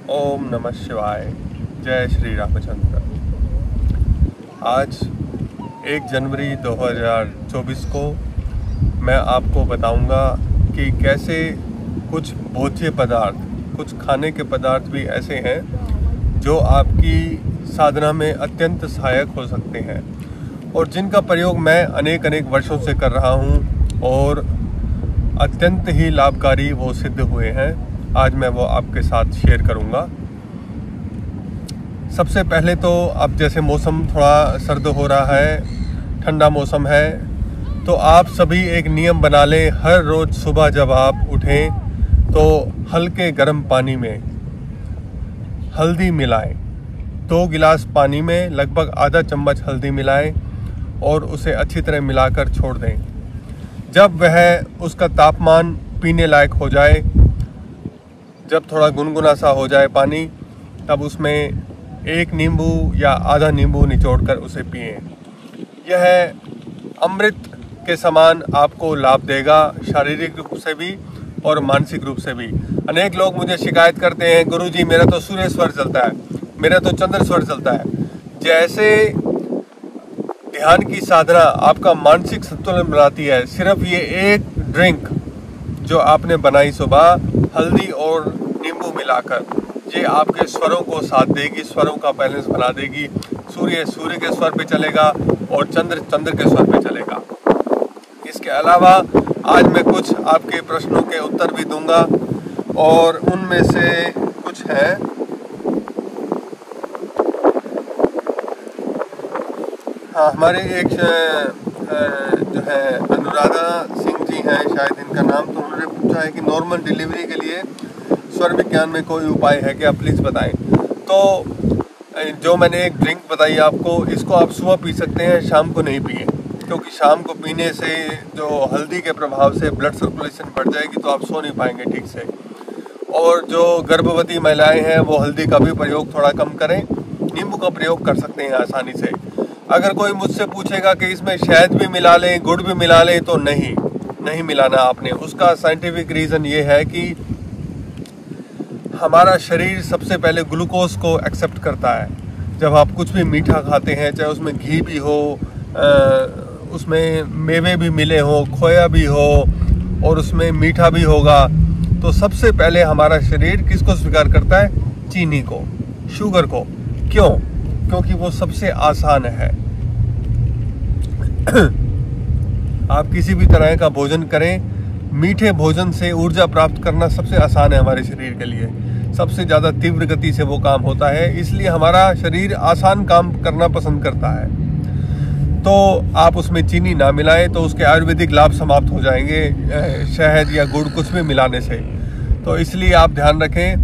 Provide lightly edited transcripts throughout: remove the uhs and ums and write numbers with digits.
ओम नमः शिवाय। जय श्री रामचंद्र। आज 1 जनवरी 2024 को मैं आपको बताऊंगा कि कैसे कुछ भोज्य पदार्थ, कुछ खाने के पदार्थ भी ऐसे हैं जो आपकी साधना में अत्यंत सहायक हो सकते हैं और जिनका प्रयोग मैं अनेक वर्षों से कर रहा हूं और अत्यंत ही लाभकारी वो सिद्ध हुए हैं। आज मैं वो आपके साथ शेयर करूंगा। सबसे पहले तो अब जैसे मौसम थोड़ा सर्द हो रहा है, ठंडा मौसम है, तो आप सभी एक नियम बना लें। हर रोज़ सुबह जब आप उठें तो हल्के गर्म पानी में हल्दी मिलाएं। 2 गिलास पानी में लगभग आधा चम्मच हल्दी मिलाएं और उसे अच्छी तरह मिलाकर छोड़ दें। जब वह उसका तापमान पीने लायक हो जाए, जब थोड़ा गुनगुना सा हो जाए पानी, तब उसमें 1 नींबू या आधा नींबू निचोड़कर उसे पिएं। यह अमृत के समान आपको लाभ देगा, शारीरिक रूप से भी और मानसिक रूप से भी। अनेक लोग मुझे शिकायत करते हैं, गुरुजी मेरा तो सूर्य स्वर चलता है, मेरा तो चंद्र स्वर चलता है। जैसे ध्यान की साधना आपका मानसिक संतुलन बनाती है, सिर्फ ये एक ड्रिंक जो आपने बनाई सुबह हल्दी और नींबू मिलाकर, ये आपके स्वरों को साथ देगी, स्वरों का बैलेंस बना देगी। सूर्य के स्वर पे चलेगा और चंद्र के स्वर पे चलेगा। इसके अलावा आज मैं कुछ आपके प्रश्नों के उत्तर भी दूंगा और उनमें से कुछ है। हाँ, हमारे एक जो है अनुराधा सिंह जी हैं, शायद इनका नाम, तो उन्होंने पूछा है कि नॉर्मल डिलीवरी के लिए स्वर विज्ञान में कोई उपाय है क्या, प्लीज़ बताएं। तो जो मैंने एक ड्रिंक बताई आपको, इसको आप सुबह पी सकते हैं, शाम को नहीं पिए, क्योंकि शाम को पीने से जो हल्दी के प्रभाव से ब्लड सर्कुलेशन बढ़ जाएगी तो आप सो नहीं पाएंगे ठीक से। और जो गर्भवती महिलाएं हैं वो हल्दी का भी प्रयोग थोड़ा कम करें, नींबू का प्रयोग कर सकते हैं आसानी से। अगर कोई मुझसे पूछेगा कि इसमें शहद भी मिला लें, गुड़ भी मिला लें, तो नहीं मिलाना आपने। उसका साइंटिफिक रीज़न ये है कि हमारा शरीर सबसे पहले ग्लूकोज को एक्सेप्ट करता है। जब आप कुछ भी मीठा खाते हैं, चाहे उसमें घी भी हो, उसमें मेवे भी मिले हो, खोया भी हो और उसमें मीठा भी होगा, तो सबसे पहले हमारा शरीर किसको स्वीकार करता है? चीनी को, शुगर को। क्यों? क्योंकि वो सबसे आसान है। आप किसी भी तरह का भोजन करें, मीठे भोजन से ऊर्जा प्राप्त करना सबसे आसान है हमारे शरीर के लिए। सबसे ज़्यादा तीव्र गति से वो काम होता है, इसलिए हमारा शरीर आसान काम करना पसंद करता है। तो आप उसमें चीनी ना मिलाएं तो उसके आयुर्वेदिक लाभ समाप्त हो जाएंगे शहद या गुड़ कुछ भी मिलाने से। तो इसलिए आप ध्यान रखें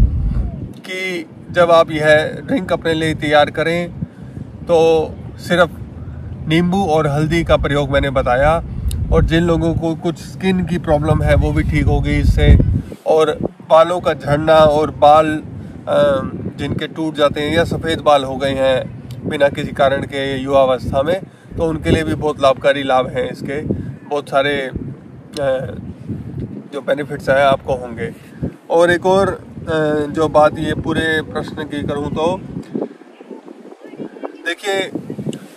कि जब आप यह ड्रिंक अपने लिए तैयार करें तो सिर्फ नींबू और हल्दी का प्रयोग मैंने बताया। और जिन लोगों को कुछ स्किन की प्रॉब्लम है वो भी ठीक होगी इससे। और बालों का झड़ना और बाल जिनके टूट जाते हैं या सफ़ेद बाल हो गए हैं बिना किसी कारण के युवावस्था में, तो उनके लिए भी बहुत लाभकारी लाभ हैं इसके। बहुत सारे जो बेनिफिट्स हैं आपको होंगे। और एक और जो बात ये पूरे प्रश्न की करूं तो देखिए,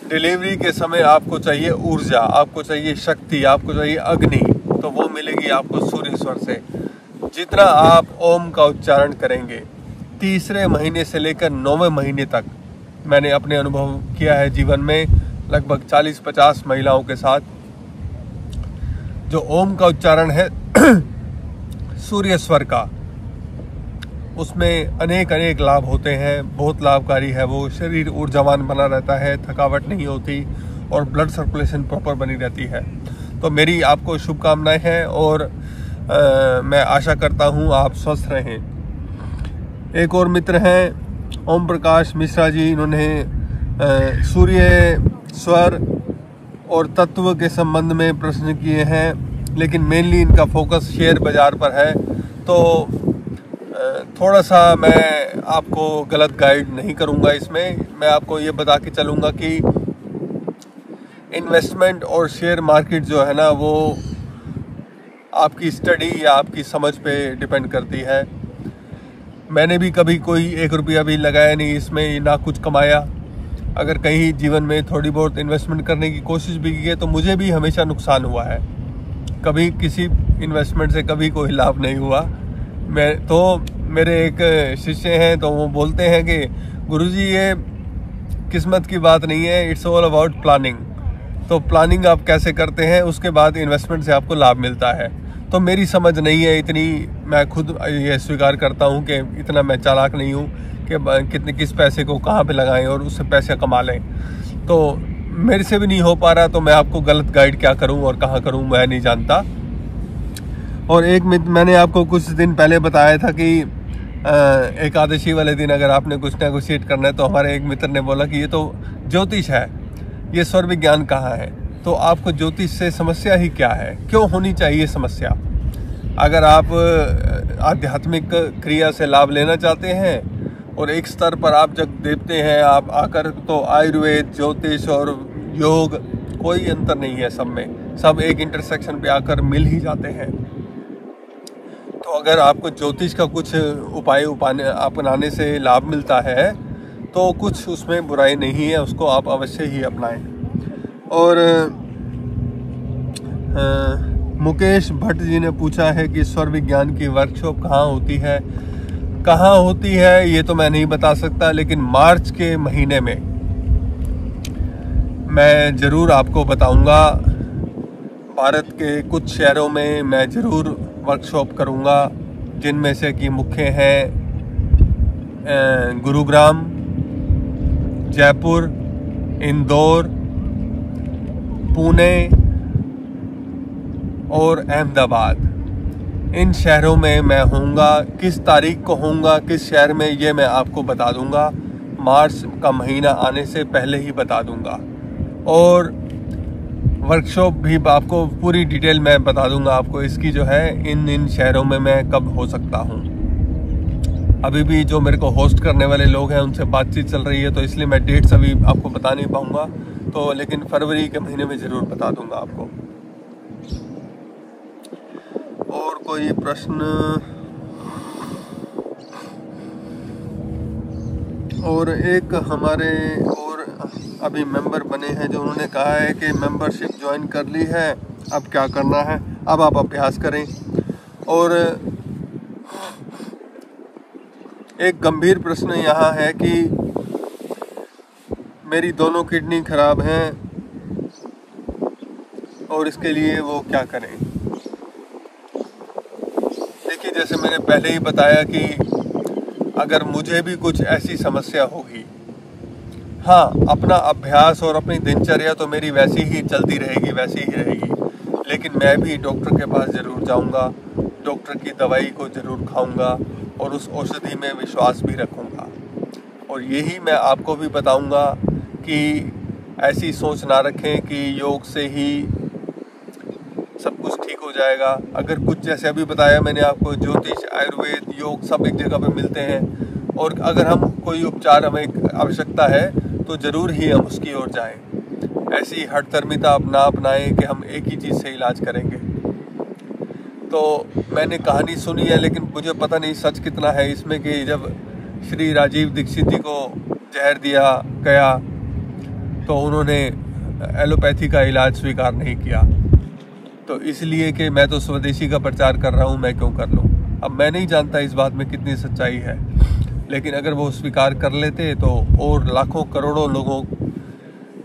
डिलीवरी के समय आपको चाहिए ऊर्जा, आपको चाहिए शक्ति, आपको चाहिए अग्नि, तो वो मिलेगी आपको सूर्य स्वर से। जितना आप ओम का उच्चारण करेंगे, 3रे महीने से लेकर 9वें महीने तक, मैंने अपने अनुभव किया है जीवन में लगभग 40-50 महिलाओं के साथ, जो ओम का उच्चारण है सूर्य स्वर का, उसमें अनेक लाभ होते हैं। बहुत लाभकारी है वो। शरीर ऊर्जावान बना रहता है, थकावट नहीं होती और ब्लड सर्कुलेशन प्रॉपर बनी रहती है। तो मेरी आपको शुभकामनाएं हैं और मैं आशा करता हूं आप स्वस्थ रहें। एक और मित्र हैं ओम प्रकाश मिश्रा जी, इन्होंने सूर्य स्वर और तत्व के संबंध में प्रश्न किए हैं, लेकिन मेनली इनका फोकस शेयर बाज़ार पर है। तो थोड़ा सा मैं आपको गलत गाइड नहीं करूंगा इसमें। मैं आपको ये बता के चलूँगा कि इन्वेस्टमेंट और शेयर मार्केट जो है ना, वो आपकी स्टडी या आपकी समझ पे डिपेंड करती है। मैंने भी कभी कोई 1 रुपया भी लगाया नहीं इसमें, ना कुछ कमाया। अगर कहीं जीवन में थोड़ी बहुत इन्वेस्टमेंट करने की कोशिश भी की है तो मुझे भी हमेशा नुकसान हुआ है। कभी किसी इन्वेस्टमेंट से कभी कोई लाभ नहीं हुआ। मेरे एक शिष्य हैं तो वो बोलते हैं कि गुरुजी ये किस्मत की बात नहीं है, इट्स ऑल अबाउट प्लानिंग। तो प्लानिंग आप कैसे करते हैं, उसके बाद इन्वेस्टमेंट से आपको लाभ मिलता है। तो मेरी समझ नहीं है इतनी, मैं खुद ये स्वीकार करता हूँ कि इतना मैं चालाक नहीं हूँ कि किस पैसे को कहाँ पे लगाएं और उससे पैसे कमा लें। तो मेरे से भी नहीं हो पा रहा, तो मैं आपको गलत गाइड क्या करूँ और कहाँ करूँ मैं नहीं जानता। और एक मैंने आपको कुछ दिन पहले बताया था कि एकादशी वाले दिन अगर आपने कुछ नेगोशिएट करना है तो हमारे एक मित्र ने बोला कि ये तो ज्योतिष है, ये स्वर विज्ञान कहाँ है। तो आपको ज्योतिष से समस्या ही क्या है, क्यों होनी चाहिए समस्या? अगर आप आध्यात्मिक क्रिया से लाभ लेना चाहते हैं और एक स्तर पर आप जब देखते हैं आप आकर, तो आयुर्वेद, ज्योतिष और योग कोई अंतर नहीं है, सब में सब एक इंटरसेक्शन पे आकर मिल ही जाते हैं। तो अगर आपको ज्योतिष का कुछ उपाय अपनाने से लाभ मिलता है तो कुछ उसमें बुराई नहीं है, उसको आप अवश्य ही अपनाएं। और मुकेश भट्ट जी ने पूछा है कि स्वर विज्ञान की वर्कशॉप कहाँ होती है ये तो मैं नहीं बता सकता, लेकिन मार्च के महीने में मैं ज़रूर आपको बताऊंगा। भारत के कुछ शहरों में मैं ज़रूर वर्कशॉप करूंगा, जिनमें से कि मुख्य हैं गुरुग्राम, जयपुर, इंदौर, पुणे और अहमदाबाद। इन शहरों में मैं होऊंगा। किस तारीख को होऊंगा, किस शहर में, ये मैं आपको बता दूंगा। मार्च का महीना आने से पहले ही बता दूंगा। और वर्कशॉप भी आपको पूरी डिटेल मैं बता दूंगा आपको इसकी जो है, इन शहरों में मैं कब हो सकता हूँ। अभी भी जो मेरे को होस्ट करने वाले लोग हैं उनसे बातचीत चल रही है, तो इसलिए मैं डेट्स अभी आपको बता नहीं पाऊँगा। तो लेकिन फरवरी के महीने में ज़रूर बता दूंगा आपको। और कोई प्रश्न? और एक हमारे और अभी मेंबर बने हैं जो उन्होंने कहा है कि मेंबरशिप ज्वाइन कर ली है, अब क्या करना है? अब आप अभ्यास करें। और एक गंभीर प्रश्न यहाँ है कि मेरी दोनों किडनी खराब हैं और इसके लिए वो क्या करें? देखिए, जैसे मैंने पहले ही बताया कि अगर मुझे भी कुछ ऐसी समस्या होगी, हाँ, अपना अभ्यास और अपनी दिनचर्या तो मेरी वैसी ही चलती रहेगी, वैसी ही रहेगी, लेकिन मैं भी डॉक्टर के पास ज़रूर जाऊंगा, डॉक्टर की दवाई को ज़रूर खाऊंगा और उस औषधि में विश्वास भी रखूंगा। और यही मैं आपको भी बताऊंगा कि ऐसी सोच ना रखें कि योग से ही सब कुछ ठीक हो जाएगा। अगर कुछ, जैसे अभी बताया मैंने आपको, ज्योतिष, आयुर्वेद, योग सब एक जगह पे मिलते हैं, और अगर हम कोई उपचार हमें आवश्यकता है तो ज़रूर ही हम उसकी ओर जाएं। ऐसी हठधर्मिता ना अपनाएं कि हम एक ही चीज़ से इलाज करेंगे। तो मैंने कहानी सुनी है, लेकिन मुझे पता नहीं सच कितना है इसमें, कि जब श्री राजीव दीक्षित जी को जहर दिया गया तो उन्होंने एलोपैथी का इलाज स्वीकार नहीं किया। तो इसलिए कि मैं तो स्वदेशी का प्रचार कर रहा हूँ, मैं क्यों कर लूँ। अब मैं नहीं जानता इस बात में कितनी सच्चाई है, लेकिन अगर वो स्वीकार कर लेते तो और लाखों करोड़ों लोगों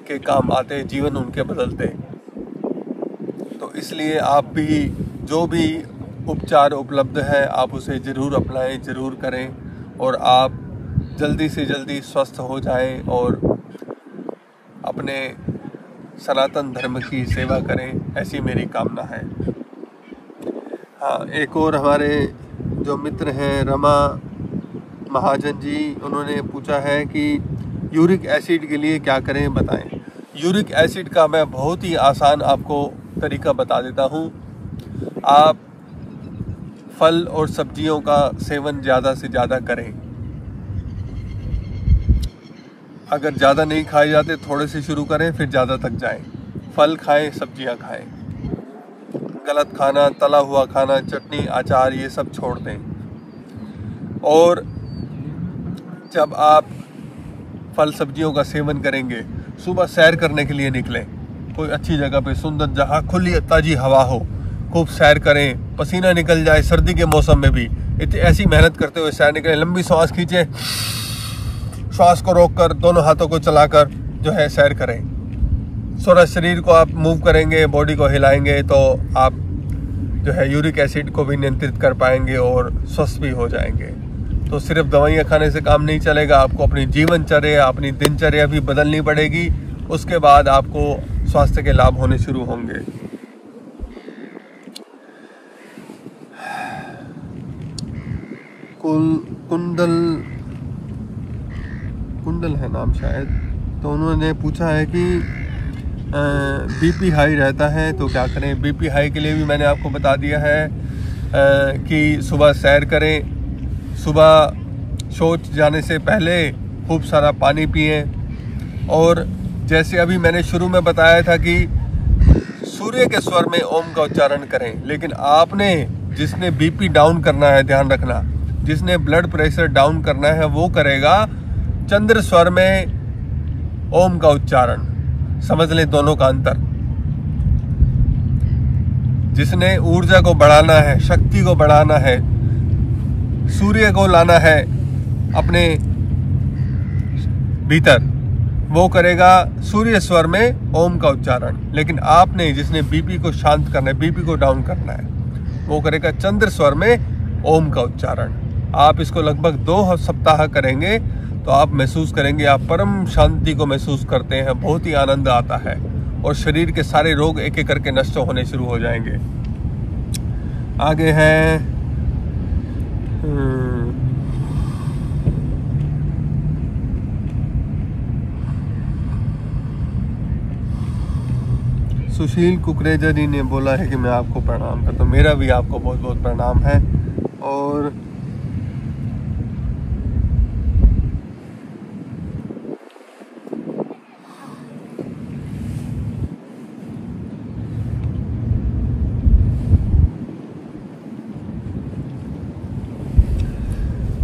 के काम आते, जीवन उनके बदलते। तो इसलिए आप भी जो भी उपचार उपलब्ध है आप उसे ज़रूर अपनाएं, ज़रूर करें, और आप जल्दी से जल्दी स्वस्थ हो जाएं और अपने सनातन धर्म की सेवा करें, ऐसी मेरी कामना है। हाँ, एक और हमारे जो मित्र हैं रमा महाजन जी, उन्होंने पूछा है कि यूरिक एसिड के लिए क्या करें, बताएं। यूरिक एसिड का मैं बहुत ही आसान आपको तरीका बता देता हूँ। आप फल और सब्जियों का सेवन ज़्यादा से ज़्यादा करें। अगर ज़्यादा नहीं खाए जाते, थोड़े से शुरू करें, फिर ज़्यादा तक जाएं। फल खाएं, सब्जियां खाएं, गलत खाना, तला हुआ खाना, चटनी, अचार, ये सब छोड़ दें। और जब आप फल सब्जियों का सेवन करेंगे, सुबह सैर करने के लिए निकलें, कोई अच्छी जगह पे सुंदर जहाँ खुली ताज़ी हवा हो, खूब सैर करें, पसीना निकल जाए सर्दी के मौसम में भी, ऐसी मेहनत करते हुए सैर निकलें, लंबी सांस खींचें, श्वास को रोककर दोनों हाथों को चलाकर जो है सैर करें। थोड़ा शरीर को आप मूव करेंगे, बॉडी को हिलाएंगे तो आप जो है यूरिक एसिड को भी नियंत्रित कर पाएंगे और स्वस्थ भी हो जाएंगे। तो सिर्फ दवाइयाँ खाने से काम नहीं चलेगा, आपको अपनी जीवनचर्या, अपनी दिनचर्या भी बदलनी पड़ेगी। उसके बाद आपको स्वास्थ्य के लाभ होने शुरू होंगे। कुंडल है नाम शायद, तो उन्होंने पूछा है कि बीपी हाई रहता है तो क्या करें। बीपी हाई के लिए भी मैंने आपको बता दिया है कि सुबह सैर करें, सुबह शौच जाने से पहले खूब सारा पानी पिएं, और जैसे अभी मैंने शुरू में बताया था कि सूर्य के स्वर में ओम का उच्चारण करें। लेकिन आपने, जिसने बीपी डाउन करना है, ध्यान रखना, जिसने ब्लड प्रेशर डाउन करना है वो करेगा चंद्र स्वर में ओम का उच्चारण। समझ लें दोनों का अंतर। जिसने ऊर्जा को बढ़ाना है, शक्ति को बढ़ाना है, सूर्य को लाना है अपने भीतर, वो करेगा सूर्य स्वर में ओम का उच्चारण। लेकिन आपने, जिसने बीपी को शांत करना है, बीपी को डाउन करना है, वो करेगा चंद्र स्वर में ओम का उच्चारण। आप इसको लगभग 2 सप्ताह करेंगे तो आप महसूस करेंगे, आप परम शांति को महसूस करते हैं, बहुत ही आनंद आता है और शरीर के सारे रोग एक एक करके नष्ट होने शुरू हो जाएंगे। आगे है सुशील कुकरेजा जी ने बोला है कि मैं आपको प्रणाम करता हूँ। मेरा भी आपको बहुत बहुत प्रणाम है। और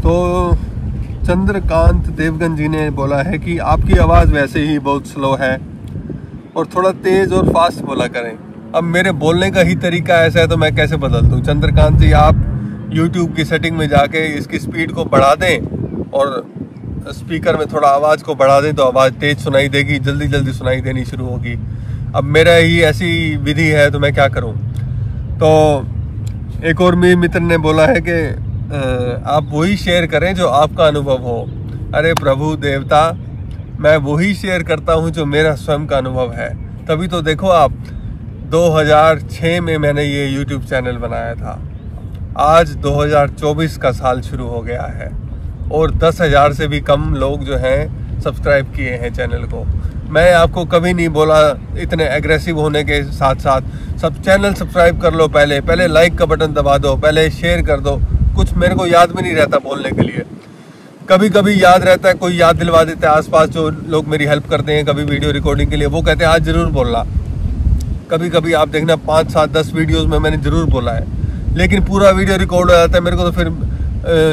तो चंद्रकांत देवगन जी ने बोला है कि आपकी आवाज़ वैसे ही बहुत स्लो है और थोड़ा तेज़ और फास्ट बोला करें। अब मेरे बोलने का ही तरीका ऐसा है तो मैं कैसे बदल दूं। चंद्रकांत जी, आप YouTube की सेटिंग में जाके इसकी स्पीड को बढ़ा दें और स्पीकर में थोड़ा आवाज़ को बढ़ा दें तो आवाज़ तेज़ सुनाई देगी, जल्दी जल्दी सुनाई देनी शुरू होगी। अब मेरा ही ऐसी विधि है तो मैं क्या करूं। तो एक और मेरे मित्र ने बोला है कि आप वही शेयर करें जो आपका अनुभव हो। अरे प्रभु देवता, मैं वही शेयर करता हूं जो मेरा स्वयं का अनुभव है। तभी तो देखो आप, 2006 में मैंने ये YouTube चैनल बनाया था, आज 2024 का साल शुरू हो गया है और 10,000 से भी कम लोग जो हैं सब्सक्राइब किए हैं चैनल को। मैं आपको कभी नहीं बोला इतने एग्रेसिव होने के साथ साथ सब चैनल सब्सक्राइब कर लो, पहले लाइक का बटन दबा दो, पहले शेयर कर दो। कुछ मेरे को याद भी नहीं रहता बोलने के लिए, कभी कभी याद रहता है, कोई याद दिलवा देता है। आसपास जो लोग मेरी हेल्प करते हैं कभी वीडियो रिकॉर्डिंग के लिए, वो कहते हैं आज ज़रूर बोलना। कभी कभी आप देखना 5, 7, 10 वीडियोस में मैंने ज़रूर बोला है, लेकिन पूरा वीडियो रिकॉर्ड हो जाता है, मेरे को तो फिर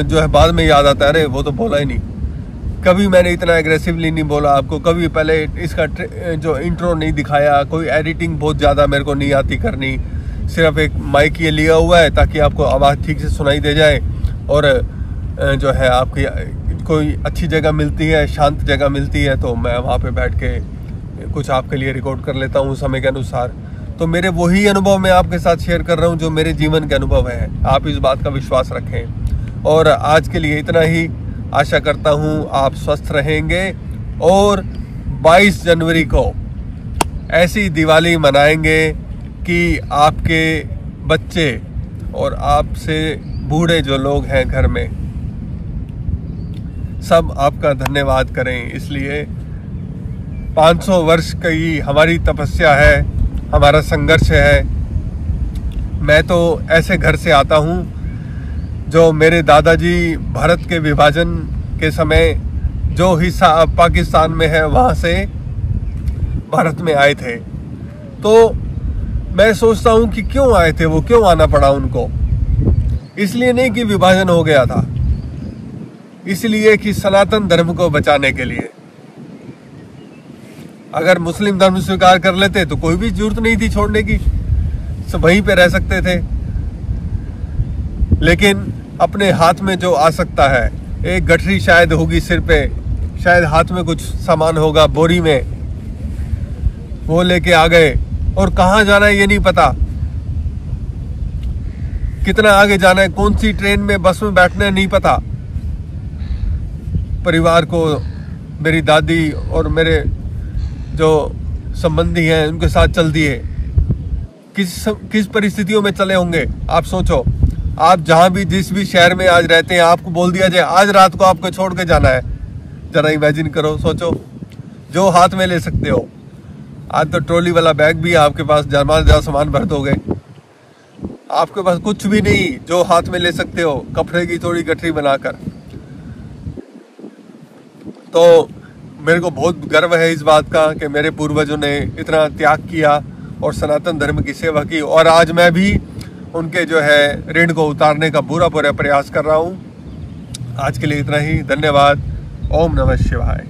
जो है बाद में याद आता है, अरे वो तो बोला ही नहीं। कभी मैंने इतना एग्रेसिवली नहीं बोला आपको, कभी पहले इसका जो इंट्रो नहीं दिखाया, कोई एडिटिंग बहुत ज़्यादा मेरे को नहीं आती करनी, सिर्फ एक माइक ये लिया हुआ है ताकि आपको आवाज़ ठीक से सुनाई दे जाए। और जो है आपकी कोई अच्छी जगह मिलती है, शांत जगह मिलती है तो मैं वहाँ पे बैठ के कुछ आपके लिए रिकॉर्ड कर लेता हूँ समय के अनुसार। तो मेरे वही अनुभव मैं आपके साथ शेयर कर रहा हूँ जो मेरे जीवन के अनुभव है। आप इस बात का विश्वास रखें। और आज के लिए इतना ही। आशा करता हूँ आप स्वस्थ रहेंगे और 22 जनवरी को ऐसी दिवाली मनाएंगे कि आपके बच्चे और आपसे बूढ़े जो लोग हैं घर में, सब आपका धन्यवाद करें। इसलिए 500 वर्ष की हमारी तपस्या है, हमारा संघर्ष है। मैं तो ऐसे घर से आता हूँ जो मेरे दादाजी भारत के विभाजन के समय जो हिस्सा अब पाकिस्तान में है वहाँ से भारत में आए थे। तो मैं सोचता हूँ कि क्यों आए थे वो, क्यों आना पड़ा उनको। इसलिए नहीं कि विभाजन हो गया था, इसलिए कि सनातन धर्म को बचाने के लिए। अगर मुस्लिम धर्म स्वीकार कर लेते तो कोई भी जरूरत नहीं थी छोड़ने की, सब वहीं पे रह सकते थे। लेकिन अपने हाथ में जो आ सकता है, एक गठरी शायद होगी सिर पे, शायद हाथ में कुछ सामान होगा बोरी में, वो लेके आ गए। और कहाँ जाना है ये नहीं पता, कितना आगे जाना है, कौन सी ट्रेन में बस में बैठना है नहीं पता। परिवार को, मेरी दादी और मेरे जो संबंधी हैं उनके साथ चल दिए, किस परिस्थितियों में चले होंगे आप सोचो। आप जहां भी जिस भी शहर में आज रहते हैं, आपको बोल दिया जाए आज रात को आपको छोड़ के जाना है, जरा इमेजिन करो, सोचो। जो हाथ में ले सकते हो, आज तो ट्रॉली वाला बैग भी है आपके पास, ज्यादा सामान भर दोगे। आपके पास कुछ भी नहीं, जो हाथ में ले सकते हो कपड़े की थोड़ी गठरी बनाकर। तो मेरे को बहुत गर्व है इस बात का कि मेरे पूर्वजों ने इतना त्याग किया और सनातन धर्म की सेवा की, और आज मैं भी उनके जो है ऋण को उतारने का पूरा प्रयास कर रहा हूँ। आज के लिए इतना ही, धन्यवाद। ओम नमः शिवाय।